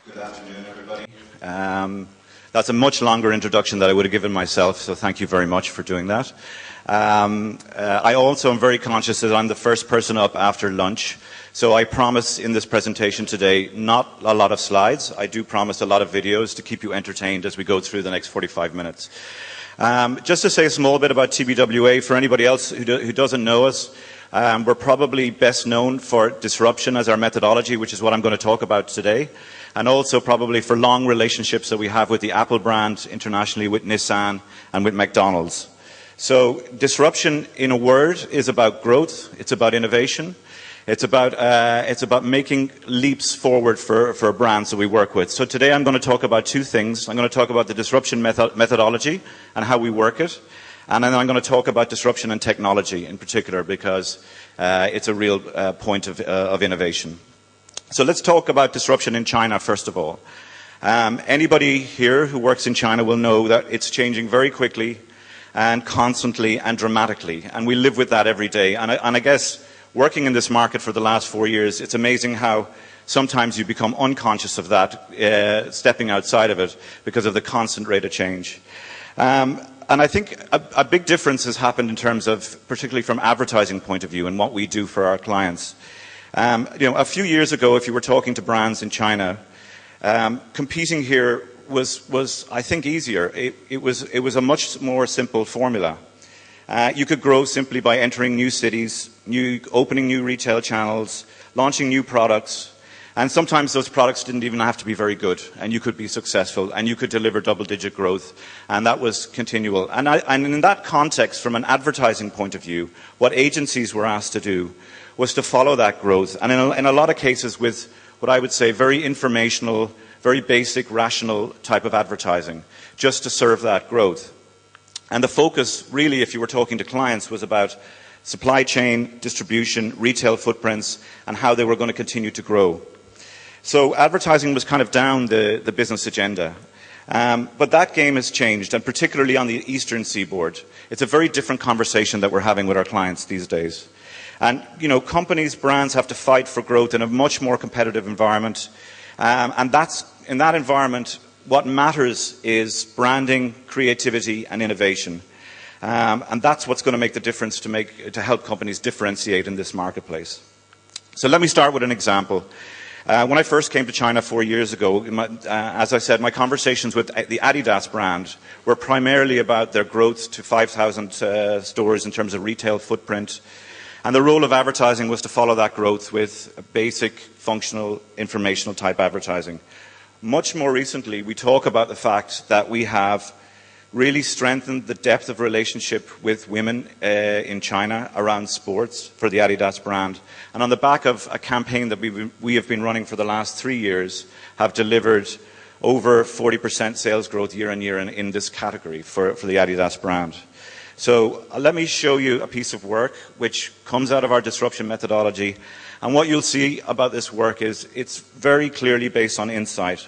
Good afternoon, everybody. That's a much longer introduction than I would have given myself, so thank you very much for doing that. I also am very conscious that I'm the first person up after lunch, so I promise in this presentation today not a lot of slides. I do promise a lot of videos to keep you entertained as we go through the next 45 minutes. Just to say a small bit about TBWA, for anybody else who doesn't know us, we're probably best known for disruption as our methodology, which is what I'm going to talk about today, and also probably for long relationships that we have with the Apple brand internationally, with Nissan and with McDonald's. So disruption, in a word, is about growth, it's about innovation, it's about making leaps forward for brands that we work with. So today I'm going to talk about two things. I'm going to talk about the disruption methodology and how we work it, and then I'm going to talk about disruption and technology in particular, because it's a real point of innovation. So let's talk about disruption in China first of all. Anybody here who works in China will know that it's changing very quickly and constantly and dramatically, and we live with that every day. And I guess working in this market for the last 4 years, it's amazing how sometimes you become unconscious of that, stepping outside of it, because of the constant rate of change. And I think a big difference has happened in terms of, particularly from advertising point of view and what we do for our clients. A few years ago, if you were talking to brands in China, competing here was I think easier. It was a much more simple formula. You could grow simply by entering new cities, opening new retail channels, launching new products, and sometimes those products didn't even have to be very good, and you could be successful, and you could deliver double-digit growth, and that was continual. And in that context, from an advertising point of view, what agencies were asked to do was to follow that growth, and in a lot of cases with what I would say very informational, very basic, rational type of advertising, just to serve that growth. And the focus, really, if you were talking to clients, was about supply chain, distribution, retail footprints, and how they were going to continue to grow. So advertising was kind of down the business agenda. But that game has changed, and particularly on the eastern seaboard. It's a very different conversation that we're having with our clients these days. And, companies, brands have to fight for growth in a much more competitive environment. And in that environment, what matters is branding, creativity, and innovation. And that's what's going to make the difference to help companies differentiate in this marketplace. So let me start with an example. When I first came to China 4 years ago, as I said, my conversations with the Adidas brand were primarily about their growth to 5,000 stores in terms of retail footprint. And the role of advertising was to follow that growth with basic, functional, informational type advertising. Much more recently, we talk about the fact that we have really strengthened the depth of relationship with women in China around sports for the Adidas brand. And on the back of a campaign that we have been running for the last 3 years, have delivered over 40% sales growth year on year in this category for the Adidas brand. So let me show you a piece of work which comes out of our disruption methodology. And what you'll see about this work is it's very clearly based on insight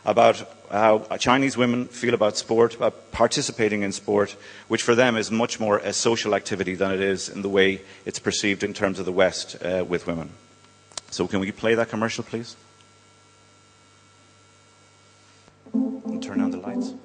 about how Chinese women feel about sport, about participating in sport, which for them is much more a social activity than it is in the way it's perceived in terms of the West with women. So can we play that commercial, please? And turn on the lights.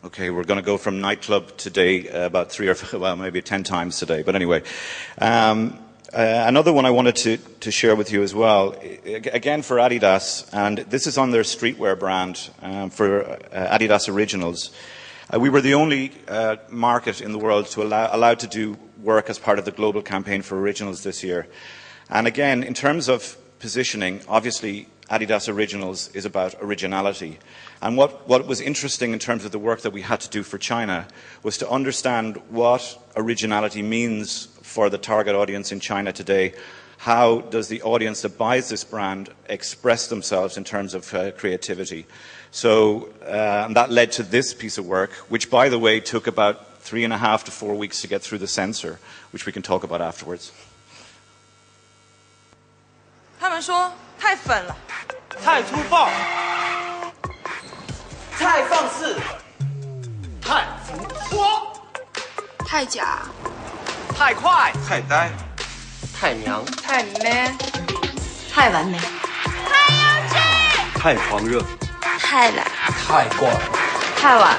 Okay, we're going to go from nightclub today about 3 or 4, well, maybe 10 times today. But anyway, Another one I wanted to share with you as well, again for Adidas, and this is on their streetwear brand for Adidas Originals. We were the only market in the world to allowed to do work as part of the global campaign for Originals this year. And again, in terms of positioning, obviously Adidas Originals is about originality. And what was interesting in terms of the work that we had to do for China was to understand what originality means for the target audience in China today. How does the audience that buys this brand express themselves in terms of creativity? So and that led to this piece of work, which, by the way, took about 3.5 to 4 weeks to get through the censor, which we can talk about afterwards. 他们说太粉了，太粗暴，太放肆，太浮夸，太假，太快，太呆，太娘，太 man， 太完美，太幼稚，太狂热，太懒，太怪，太晚。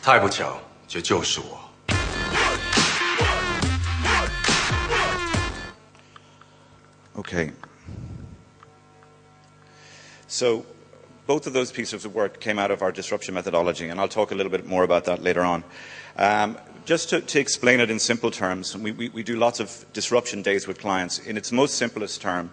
太不巧，这就是我。 Okay. So both of those pieces of work came out of our disruption methodology, and I'll talk a little bit more about that later on. Just to explain it in simple terms, we do lots of disruption days with clients. In its most simplest term,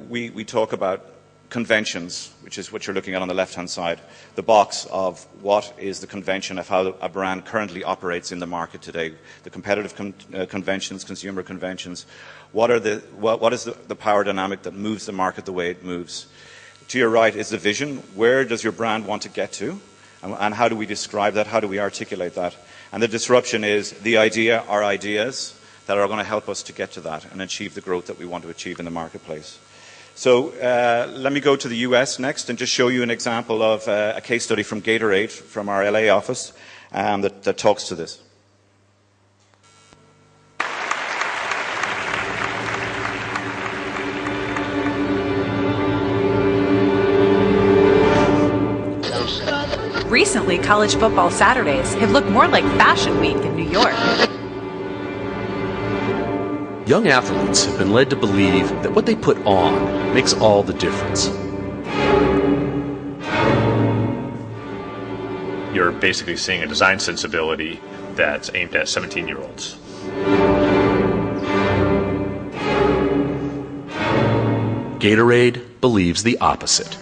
we talk about conventions, which is what you're looking at on the left-hand side, the box of what is the convention of how a brand currently operates in the market today, the competitive conventions, consumer conventions. What is the power dynamic that moves the market the way it moves? To your right is the vision. Where does your brand want to get to? And how do we describe that? How do we articulate that? And the disruption is the idea, our ideas, that are going to help us to get to that and achieve the growth that we want to achieve in the marketplace. So let me go to the US next and just show you an example of a case study from Gatorade, from our LA office, that talks to this. Recently, college football Saturdays have looked more like Fashion Week in New York. Young athletes have been led to believe that what they put on makes all the difference. You're basically seeing a design sensibility that's aimed at 17-year-olds. Gatorade believes the opposite.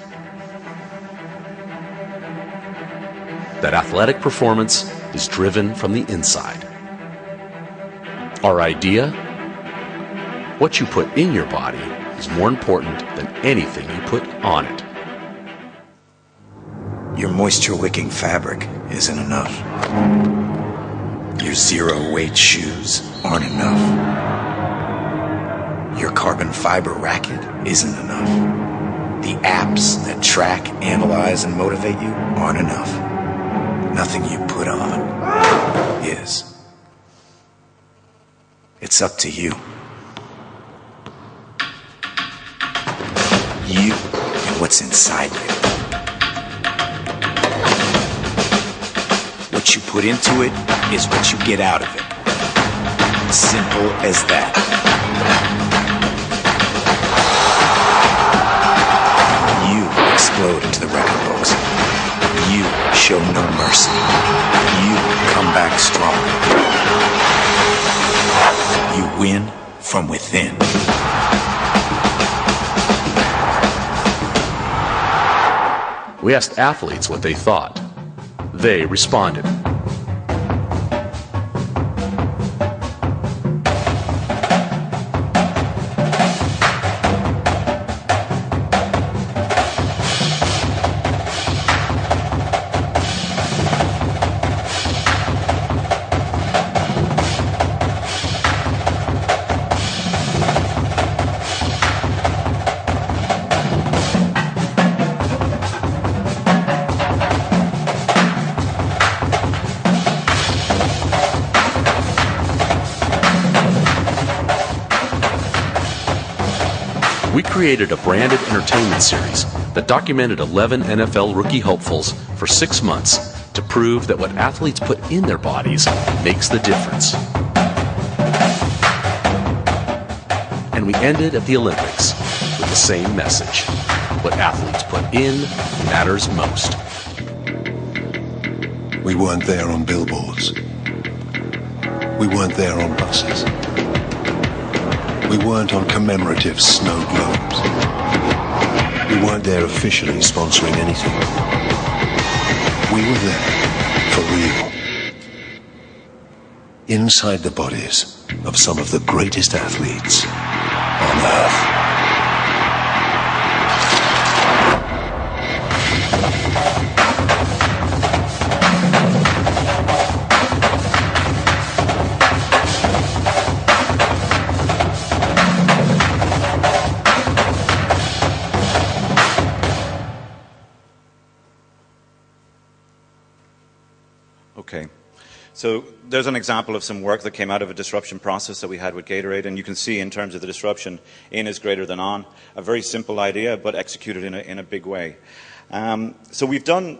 That athletic performance is driven from the inside. Our idea? What you put in your body is more important than anything you put on it. Your moisture-wicking fabric isn't enough. Your zero-weight shoes aren't enough. Your carbon fiber racket isn't enough. The apps that track, analyze, and motivate you aren't enough. Nothing you put on is. It's up to you. You and what's inside you. What you put into it is what you get out of it. Simple as that. You explode into the record books. You show no mercy. You come back strong. You win from within. We asked athletes what they thought. They responded. We created a branded entertainment series that documented 11 NFL rookie hopefuls for 6 months to prove that what athletes put in their bodies makes the difference. And we ended at the Olympics with the same message. What athletes put in matters most. We weren't there on billboards. We weren't there on buses. We weren't on commemorative snow globes. We weren't there officially sponsoring anything. We were there for real. Inside the bodies of some of the greatest athletes on Earth. Okay. So there's an example of some work that came out of a disruption process that we had with Gatorade, and you can see in terms of the disruption, in is greater than on. A very simple idea, but executed in a big way. So we've done,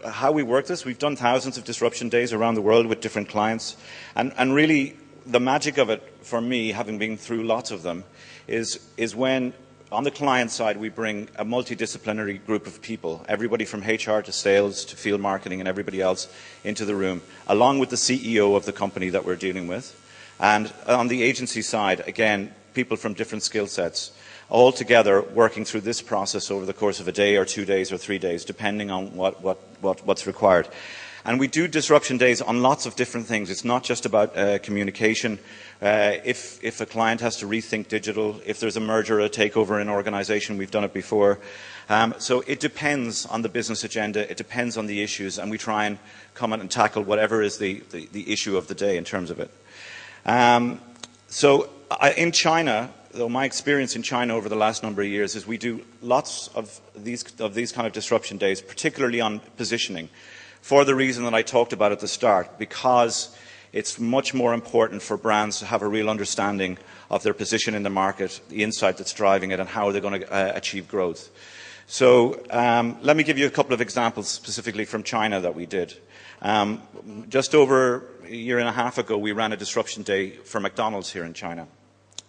how we work this, we've done thousands of disruption days around the world with different clients, and really the magic of it for me, having been through lots of them, is when on the client side, we bring a multidisciplinary group of people, everybody from HR to sales to field marketing and everybody else into the room, along with the CEO of the company that we're dealing with. And on the agency side, again, people from different skill sets, all together working through this process over the course of a day or 2 days or 3 days, depending on what's required. And we do disruption days on lots of different things. It's not just about communication. If a client has to rethink digital, if there's a merger or a takeover in an organization, we've done it before. So it depends on the business agenda, it depends on the issues, and we try and come in and tackle whatever is the issue of the day in terms of it. In China, though, my experience in China over the last number of years is we do lots of these kind of disruption days, particularly on positioning, for the reason that I talked about at the start, because it's much more important for brands to have a real understanding of their position in the market, the insight that's driving it, and how they're going to achieve growth. So let me give you a couple of examples specifically from China that we did. Just over a year and a half ago, we ran a disruption day for McDonald's here in China.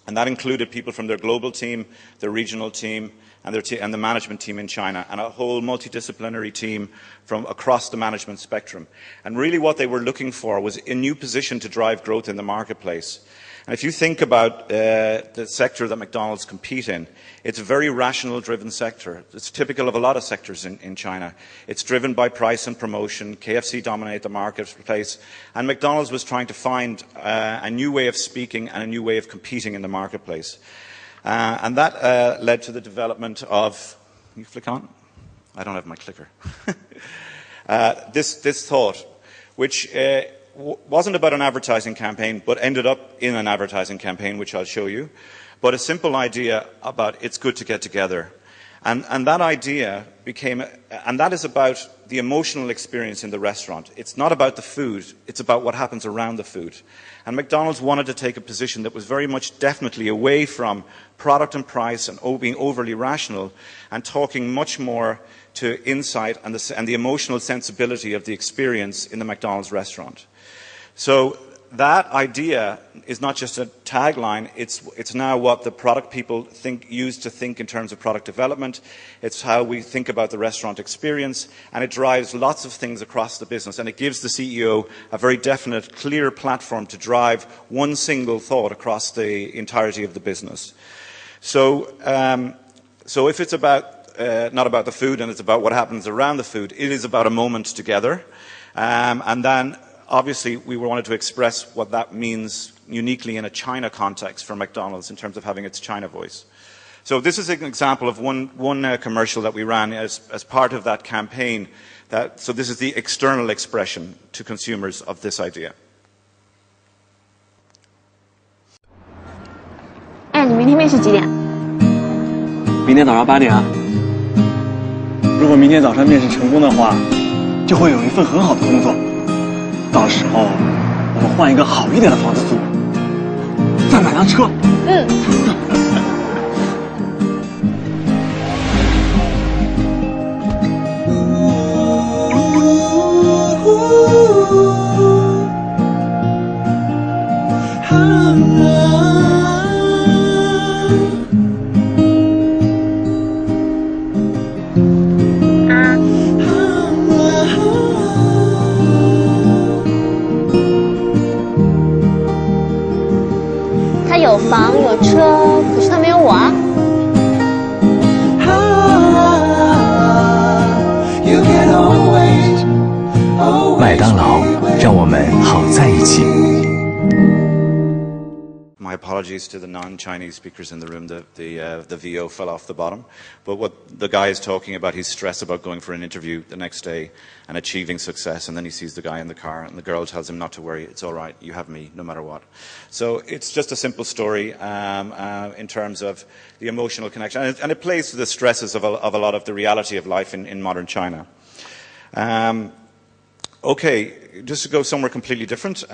And that included people from their global team, their regional team, and the management team in China, and a whole multidisciplinary team from across the management spectrum. And really what they were looking for was a new position to drive growth in the marketplace. And if you think about the sector that McDonald's compete in, it's a very rational-driven sector. It's typical of a lot of sectors in China. It's driven by price and promotion. KFC dominate the marketplace. And McDonald's was trying to find a new way of speaking and a new way of competing in the marketplace. And that led to the development of, can you flick on? I don't have my clicker. This thought, which wasn't about an advertising campaign, but ended up in an advertising campaign, which I'll show you. But a simple idea about it's good to get together. And that idea became, and that is about the emotional experience in the restaurant. It's not about the food, it's about what happens around the food. And McDonald's wanted to take a position that was very much definitely away from product and price and being overly rational, and talking much more to insight and the emotional sensibility of the experience in the McDonald's restaurant. So that idea is not just a tagline, it's now what the product people use to think in terms of product development. It's how we think about the restaurant experience, and it drives lots of things across the business, and it gives the CEO a very definite, clear platform to drive one single thought across the entirety of the business. So if it's about not about the food and it's about what happens around the food, it is about a moment together, and then obviously, we wanted to express what that means uniquely in a China context for McDonald's in terms of having its China voice. So this is an example of one commercial that we ran as part of that campaign. So this is the external expression to consumers of this idea. 哎，你明天面试几点？明天早上8点啊。如果明天早上面试成功的话，就会有一份很好的工作。 到时候我们换一个好一点的房子住，再买辆车。有车，可是他没有我啊。麦当劳让我们好在一起。My apologies to the non-Chinese speakers in the room. The VO fell off the bottom. But what the guy is talking about, he's stressed about going for an interview the next day and achieving success. And then he sees the guy in the car and the girl tells him not to worry. It's all right. You have me no matter what. So it's just a simple story in terms of the emotional connection. And it plays to the stresses of a lot of the reality of life in modern China. Okay, just to go somewhere completely different.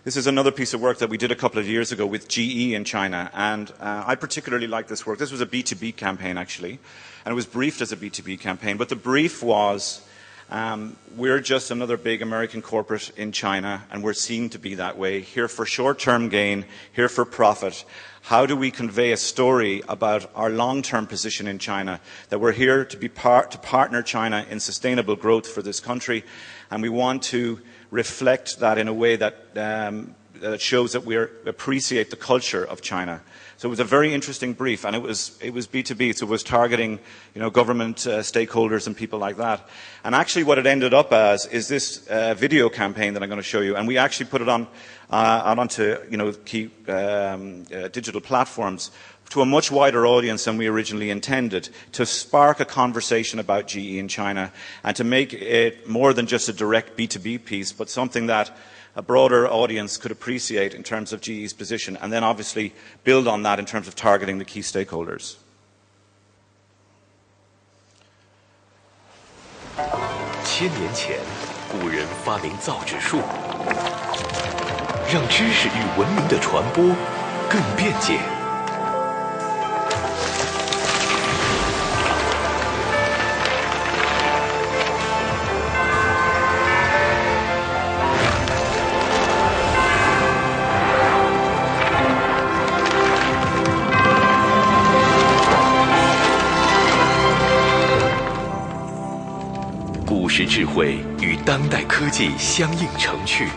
This is another piece of work that we did a couple of years ago with GE in China, and I particularly like this work. This was a B2B campaign, actually, and it was briefed as a B2B campaign, but the brief was, we're just another big American corporate in China, and we're seen to be that way, here for short-term gain, here for profit. How do we convey a story about our long-term position in China, that we're here to partner China in sustainable growth for this country, and we want to reflect that in a way that shows that we appreciate the culture of China. So it was a very interesting brief, and it was B2B, so it was targeting, government stakeholders and people like that. And actually, what it ended up as is this video campaign that I'm going to show you, and we actually put it onto key digital platforms to a much wider audience than we originally intended, to spark a conversation about GE in China and to make it more than just a direct B2B piece, but something that a broader audience could appreciate in terms of GE's position, and then obviously build on that in terms of targeting the key stakeholders. 1000年前，古人发明造纸术，让知识与文明的传播更便捷。古时智慧与当代科技相映成趣。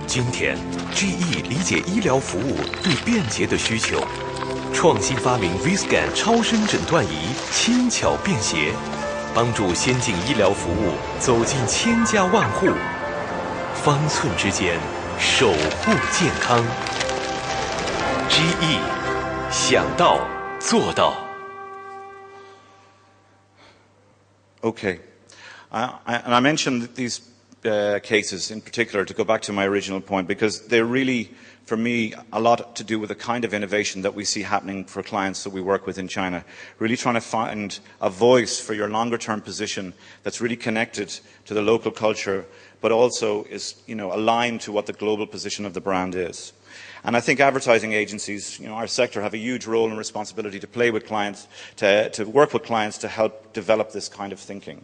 今天 ，GE 理解医疗服务对便捷的需求，创新发明 V-Scan 超声诊断仪，轻巧便携，帮助先进医疗服务走进千家万户，方寸之间守护健康。GE 想到做到。Okay. And I mentioned these cases in particular to go back to my original point because they're really, for me, a lot to do with the kind of innovation that we see happening for clients that we work with in China. Really trying to find a voice for your longer term position that's really connected to the local culture, but also is, aligned to what the global position of the brand is. And I think advertising agencies, our sector, have a huge role and responsibility to play with clients, to work with clients to help develop this kind of thinking.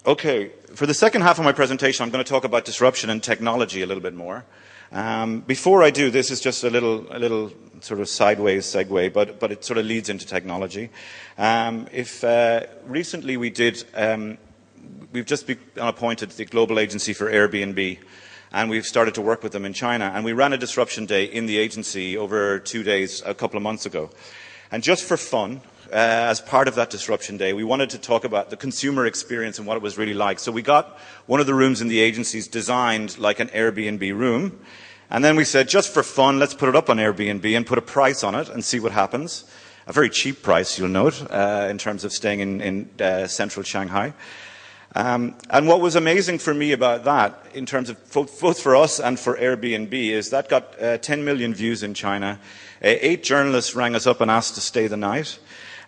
Okay, for the second half of my presentation, I'm going to talk about disruption and technology a little bit more. Before I do, this is just a little sort of sideways segue, but it sort of leads into technology. Recently we've just been appointed the global agency for Airbnb, and we've started to work with them in China, and we ran a disruption day in the agency over 2 days a couple of months ago. And just for fun, as part of that disruption day, we wanted to talk about the consumer experience and what it was really like. So we got one of the rooms in the agencies designed like an Airbnb room. And then we said, just for fun, let's put it up on Airbnb and put a price on it and see what happens. A very cheap price, you'll note, in terms of staying in central Shanghai. And what was amazing for me about that, in terms of both for us and for Airbnb, is that got 10 million views in China. 8 journalists rang us up and asked to stay the night.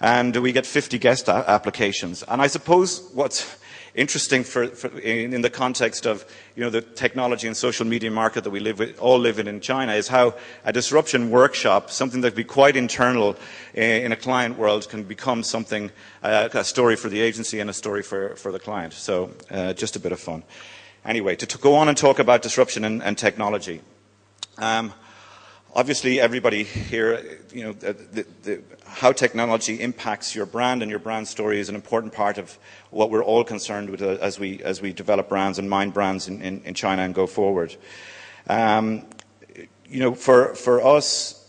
And we get 50 guest applications. And I suppose what's interesting in the context of the technology and social media market that we all live in China is how a disruption workshop, something that would be quite internal in a client world, can become something, a story for the agency and a story for the client. So just a bit of fun. Anyway, to go on and talk about disruption and technology. Obviously, everybody here, how technology impacts your brand and your brand story is an important part of what we're all concerned with as we develop brands and mind brands in China and go forward. For us,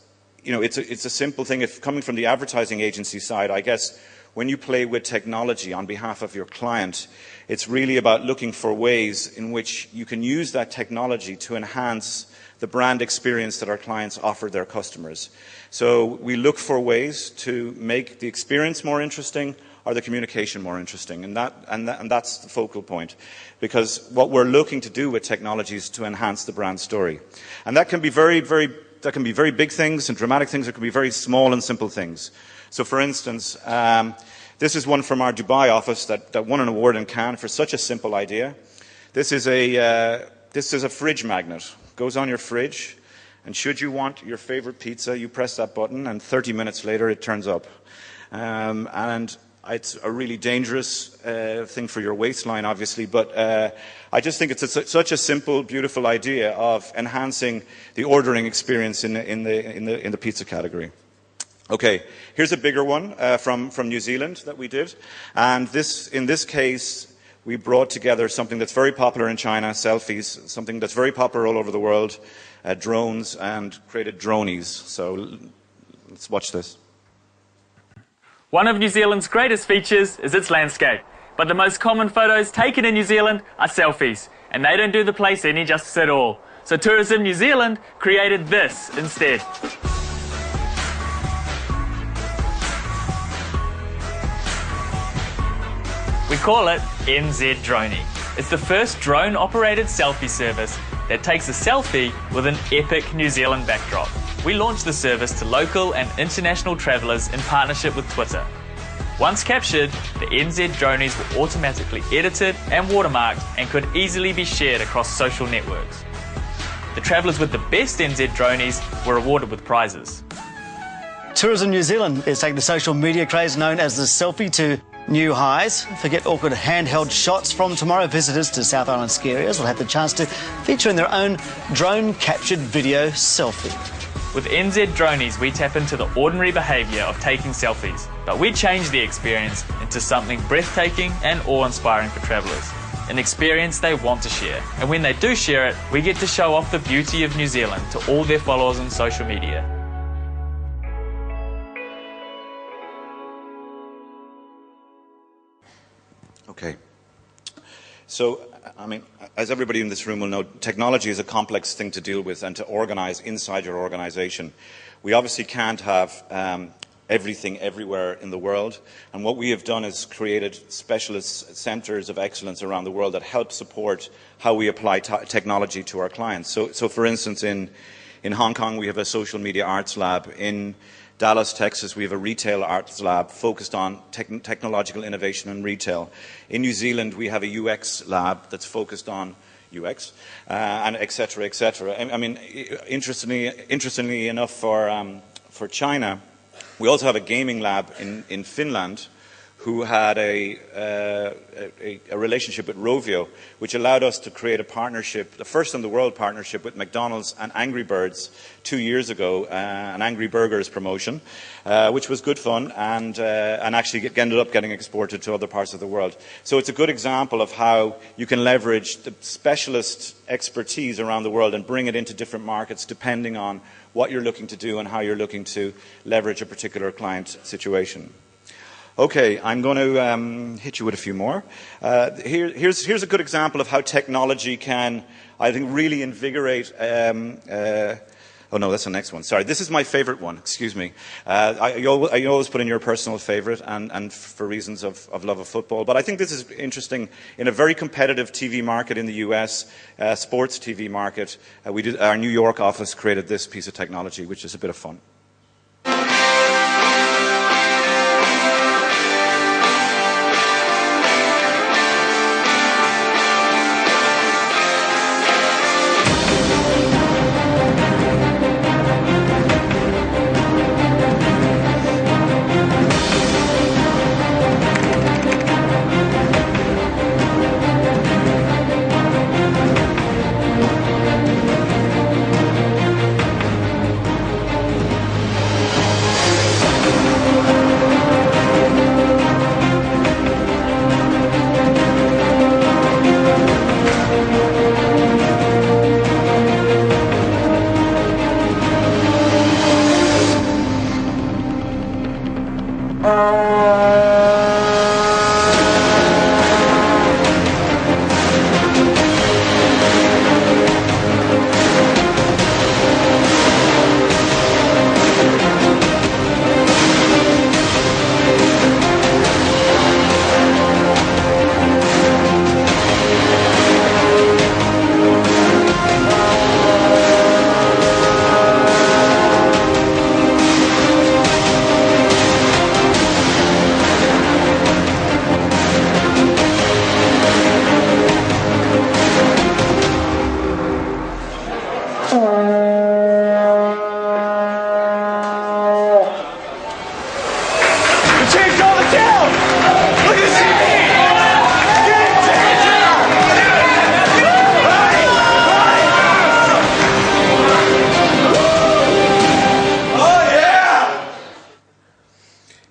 you know, it's a simple thing. If coming from the advertising agency side, I guess when you play with technology on behalf of your client, it's really about looking for ways in which you can use that technology to enhance the brand experience that our clients offer their customers. So we look for ways to make the experience more interesting or the communication more interesting, and that's the focal point, because what we're looking to do with technology is to enhance the brand story, and that can be very big things and dramatic things. It can be very small and simple things. So, for instance, this is one from our Dubai office that won an award in Cannes for such a simple idea. This is a fridge magnet. Goes on your fridge, and should you want your favorite pizza, you press that button, and 30 minutes later it turns up. And it's a really dangerous thing for your waistline, obviously, but I just think it's such a simple, beautiful idea of enhancing the ordering experience in the pizza category. Okay, here's a bigger one from New Zealand that we did, and in this case we brought together something that's very popular in China, selfies, something that's very popular all over the world, drones, and created dronies. So let's watch this. One of New Zealand's greatest features is its landscape, but the most common photos taken in New Zealand are selfies, and they don't do the place any justice at all. So Tourism New Zealand created this instead. We call it NZ Droney. It's the first drone-operated selfie service that takes a selfie with an epic New Zealand backdrop. We launched the service to local and international travellers in partnership with Twitter. Once captured, the NZ Dronies were automatically edited and watermarked and could easily be shared across social networks. The travellers with the best NZ Dronies were awarded with prizes. Tourism New Zealand is taking the social media craze known as the selfie to new highs. Forget awkward handheld shots. From tomorrow, visitors to South Island ski areas will have the chance to feature in their own drone-captured video selfie. With NZ Dronies, we tap into the ordinary behaviour of taking selfies, but we change the experience into something breathtaking and awe-inspiring for travellers. An experience they want to share. And when they do share it, we get to show off the beauty of New Zealand to all their followers on social media. Okay. So, I mean, as everybody in this room will know, technology is a complex thing to deal with and to organize inside your organization. We obviously can't have everything everywhere in the world, and what we have done is created specialist centers of excellence around the world that help support how we apply technology to our clients. So for instance, in Hong Kong, we have a social media arts lab. In Dallas, Texas, we have a retail arts lab focused on technological innovation and retail. In New Zealand, we have a UX lab that's focused on UX, and et cetera, et cetera. I mean, interestingly enough, for China, we also have a gaming lab in Finland who had a relationship with Rovio, which allowed us to create a partnership, the first in the world partnership with McDonald's and Angry Birds 2 years ago, an Angry Burgers promotion, which was good fun and actually ended up getting exported to other parts of the world. So it's a good example of how you can leverage the specialist expertise around the world and bring it into different markets depending on what you're looking to do and how you're looking to leverage a particular client situation. Okay, I'm going to hit you with a few more. Here's a good example of how technology can, I think, really invigorate. Oh no, that's the next one. Sorry, this is my favorite one. Excuse me. I always put in your personal favorite, and for reasons of love of football. But I think this is interesting in a very competitive TV market in the US, sports TV market. Our New York office created this piece of technology, which is a bit of fun.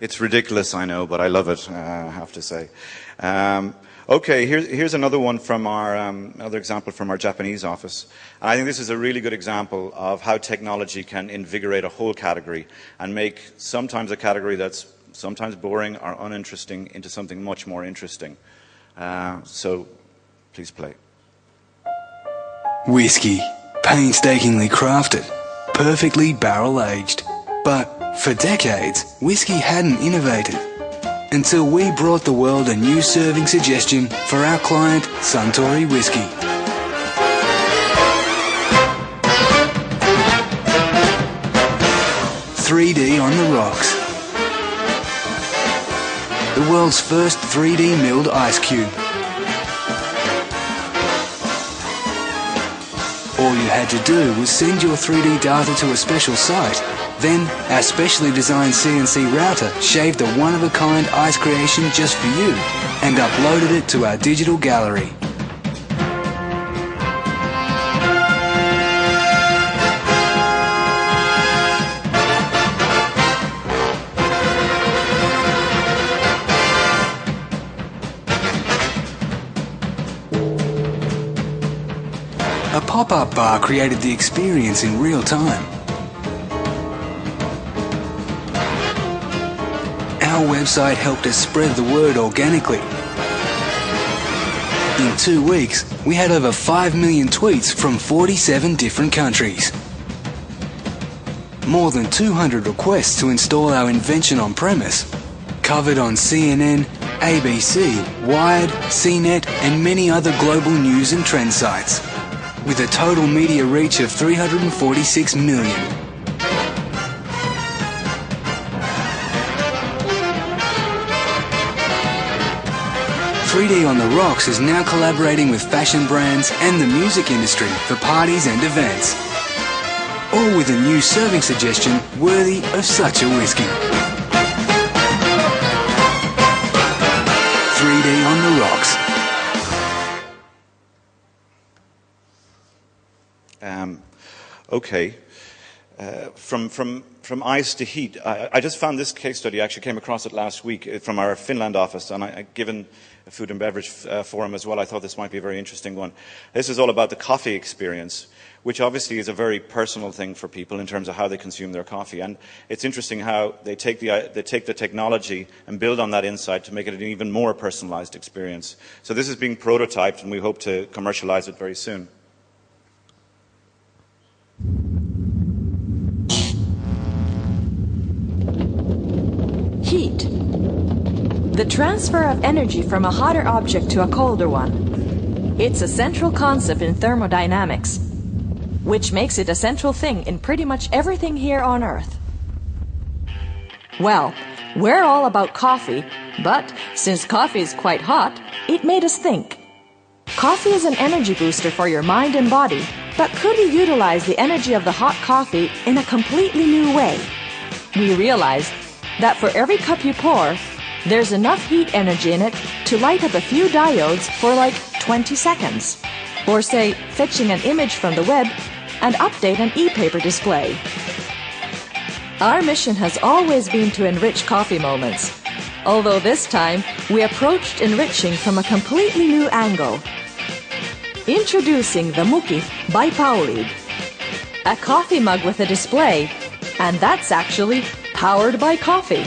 It's ridiculous, I know, but I love it, I have to say. Okay, here's another one from our, another example from our Japanese office. And I think this is a really good example of how technology can invigorate a whole category and make sometimes a category that's sometimes boring or uninteresting into something much more interesting. So, please play. Whiskey, painstakingly crafted, perfectly barrel-aged. But for decades, whiskey hadn't innovated. Until we brought the world a new serving suggestion for our client, Suntory Whiskey. "3D on the Rocks." The world's first 3D milled ice cube. All you had to do was send your 3D data to a special site. Then, our specially designed CNC router shaved a one-of-a-kind ice creation just for you and uploaded it to our digital gallery. A pop-up bar created the experience in real time. Our website helped us spread the word organically. In 2 weeks, we had over 5 million tweets from 47 different countries. More than 200 requests to install our invention on premise. Covered on CNN, ABC, Wired, CNET, and many other global news and trend sites. With a total media reach of 346 million. "3D on the Rocks" is now collaborating with fashion brands and the music industry for parties and events. All with a new serving suggestion worthy of such a whiskey. 3D on the Rocks. Okay. From ice to heat. I just found this case study, I actually came across it last week from our Finland office, and given a Food and Beverage Forum as well, I thought this might be a very interesting one. This is all about the coffee experience, which obviously is a very personal thing for people in terms of how they consume their coffee. And it's interesting how they take the technology and build on that insight to make it an even more personalized experience. So this is being prototyped, and we hope to commercialize it very soon. Heat. The transfer of energy from a hotter object to a colder one. It's a central concept in thermodynamics, which makes it a central thing in pretty much everything here on Earth. Well, we're all about coffee, but since coffee is quite hot, it made us think. Coffee is an energy booster for your mind and body, but could we utilize the energy of the hot coffee in a completely new way? We realized that for every cup you pour, there's enough heat energy in it to light up a few diodes for like 20 seconds. Or say, fetching an image from the web and update an e-paper display. Our mission has always been to enrich coffee moments, although this time we approached enriching from a completely new angle. Introducing the Muki by Powerade, a coffee mug with a display, and that's actually powered by coffee.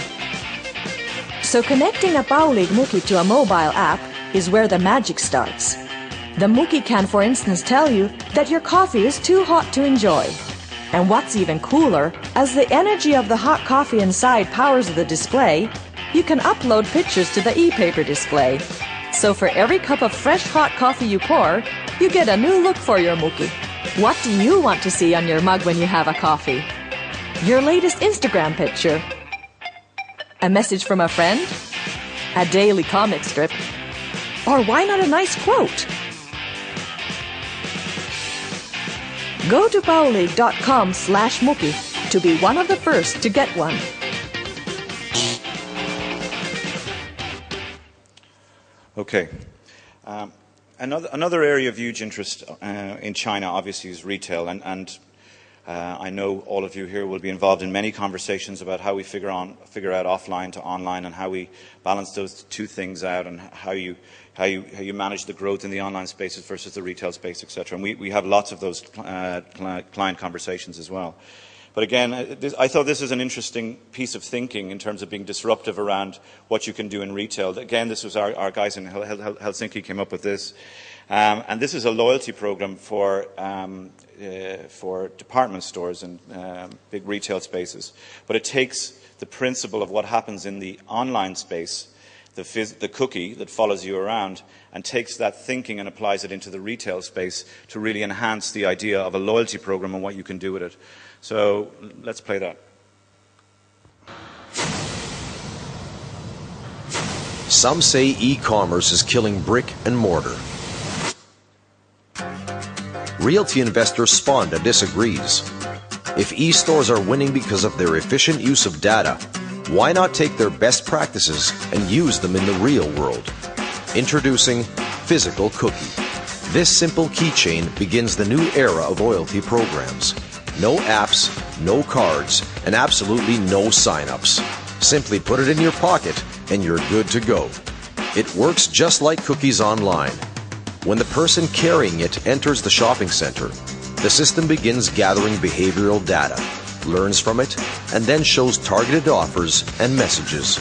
So connecting a Paulig Muki to a mobile app is where the magic starts. The Muki can, for instance, tell you that your coffee is too hot to enjoy. And what's even cooler, as the energy of the hot coffee inside powers the display, you can upload pictures to the e-paper display. So for every cup of fresh hot coffee you pour, you get a new look for your Muki. What do you want to see on your mug when you have a coffee? Your latest Instagram picture? A message from a friend? A daily comic strip? Or why not a nice quote? Go to paulig.com/Muki to be one of the first to get one. Okay. Another area of huge interest in China, obviously, is retail. And I know all of you here will be involved in many conversations about how we figure out offline to online and how we balance those two things out and how you manage the growth in the online spaces versus the retail space, etc. And we have lots of those client conversations as well. But again, I thought this is an interesting piece of thinking in terms of being disruptive around what you can do in retail. Again, this was our guys in Helsinki came up with this. And this is a loyalty program for department stores and big retail spaces. But it takes the principle of what happens in the online space, the cookie that follows you around, and takes that thinking and applies it into the retail space to really enhance the idea of a loyalty program and what you can do with it. So let's play that. Some say e-commerce is killing brick and mortar. Realty investor Sponda disagrees. If e-stores are winning because of their efficient use of data, why not take their best practices and use them in the real world? Introducing Physical Cookie. This simple keychain begins the new era of loyalty programs. No apps, no cards, and absolutely no sign-ups. Simply put it in your pocket and you're good to go. It works just like cookies online. When the person carrying it enters the shopping center, the system begins gathering behavioral data, learns from it, and then shows targeted offers and messages.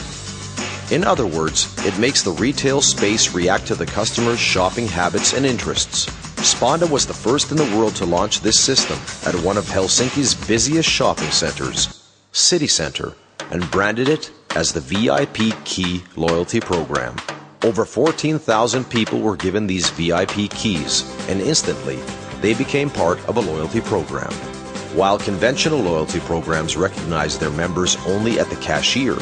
In other words, it makes the retail space react to the customer's shopping habits and interests. Sponda was the first in the world to launch this system at one of Helsinki's busiest shopping centers, City Center, and branded it as the VIP Key loyalty program. Over 14,000 people were given these VIP keys, and instantly, they became part of a loyalty program. While conventional loyalty programs recognize their members only at the cashier,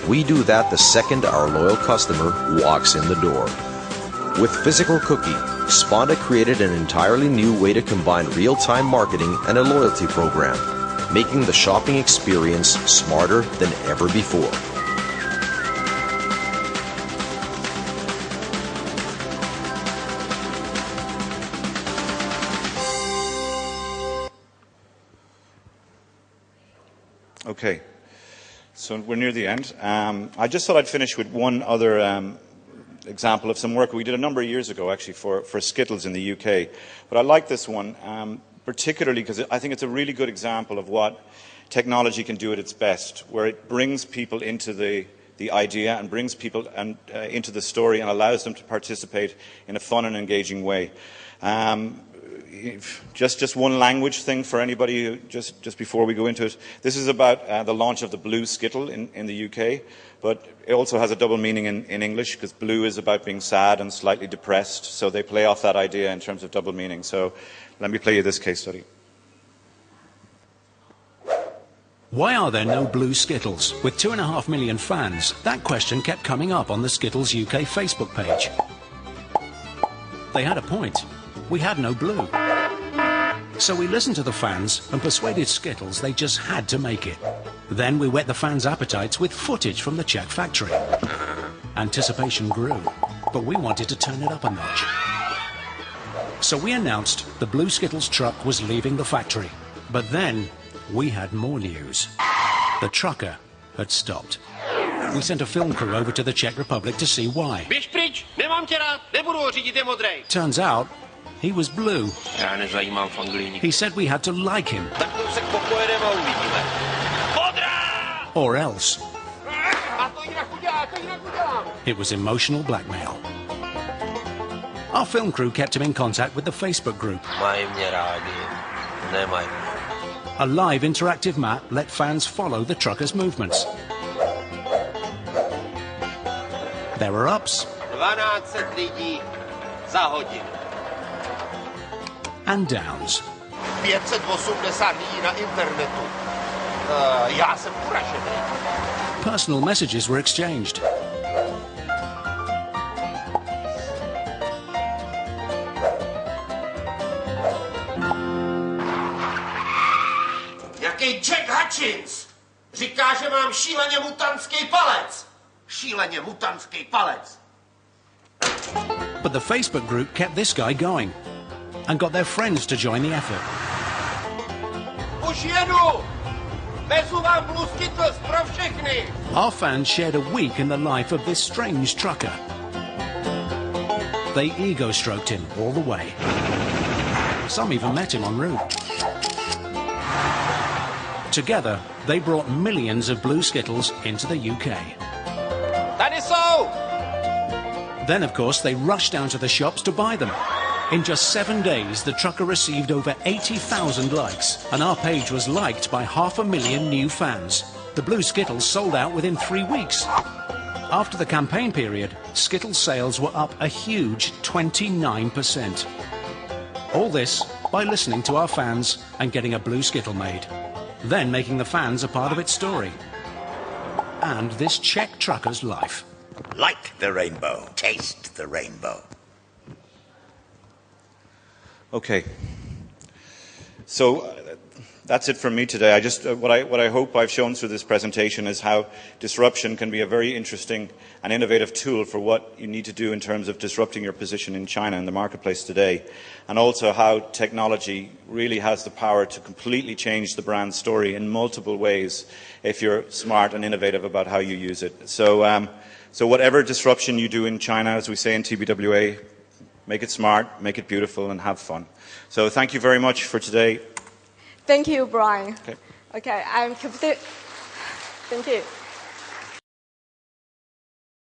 we do that the second our loyal customer walks in the door. With Physical Cookie, Sponda created an entirely new way to combine real-time marketing and a loyalty program, making the shopping experience smarter than ever before. Okay, so we're near the end. I just thought I'd finish with one other example of some work we did a number of years ago, actually, for Skittles in the UK. But I like this one, particularly because I think it's a really good example of what technology can do at its best, where it brings people into the idea and brings people into the story and allows them to participate in a fun and engaging way. Just one language thing for anybody who, just before we go into it. This is about the launch of the blue Skittle in the UK, but it also has a double meaning in English, because blue is about being sad and slightly depressed, so they play off that idea in terms of double meaning. So let me play you this case study. Why are there no blue Skittles? With 2.5 million fans, that question kept coming up on the Skittles UK Facebook page. They had a point. We had no blue. So we listened to the fans and persuaded Skittles they just had to make it. Then we whet the fans' appetites with footage from the Czech factory. Anticipation grew, but we wanted to turn it up a notch. So we announced the blue Skittles truck was leaving the factory. But then we had more news. The trucker had stopped. We sent a film crew over to the Czech Republic to see why. Turns out, he was blue. He said we had to like him. Or else. It was emotional blackmail. Our film crew kept him in contact with the Facebook group. A live interactive map let fans follow the truckers' movements. There were ups and downs. 580 lidí na internetu. Já jsem uražený. Personal messages were exchanged. Jaký Jack Hutchins říká, že mám šíleně mutantský palec. Šíleně mutantský palec. But the Facebook group kept this guy going and got their friends to join the effort. Už jedu! Vezu vám Blue Skittles pro všechny! Our fans shared a week in the life of this strange trucker. They ego-stroked him all the way. Some even met him en route. Together, they brought millions of Blue Skittles into the UK. Tady jsou! Then, of course, they rushed down to the shops to buy them. In just 7 days, the trucker received over 80,000 likes, and our page was liked by 500,000 new fans. The Blue Skittles sold out within 3 weeks. After the campaign period, Skittles sales were up a huge 29%. All this by listening to our fans and getting a Blue Skittle made, then making the fans a part of its story. And this Czech trucker's life. Like the rainbow, taste the rainbow. Okay. So that's it from me today. I just what I hope I've shown through this presentation is how disruption can be a very interesting and innovative tool for what you need to do in terms of disrupting your position in China in the marketplace today, and also how technology really has the power to completely change the brand story in multiple ways if you're smart and innovative about how you use it. So whatever disruption you do in China, as we say in TBWA, make it smart, make it beautiful, and have fun. So thank you very much for today. Thank you, Brian. Okay. Okay, I'm complete. Thank you.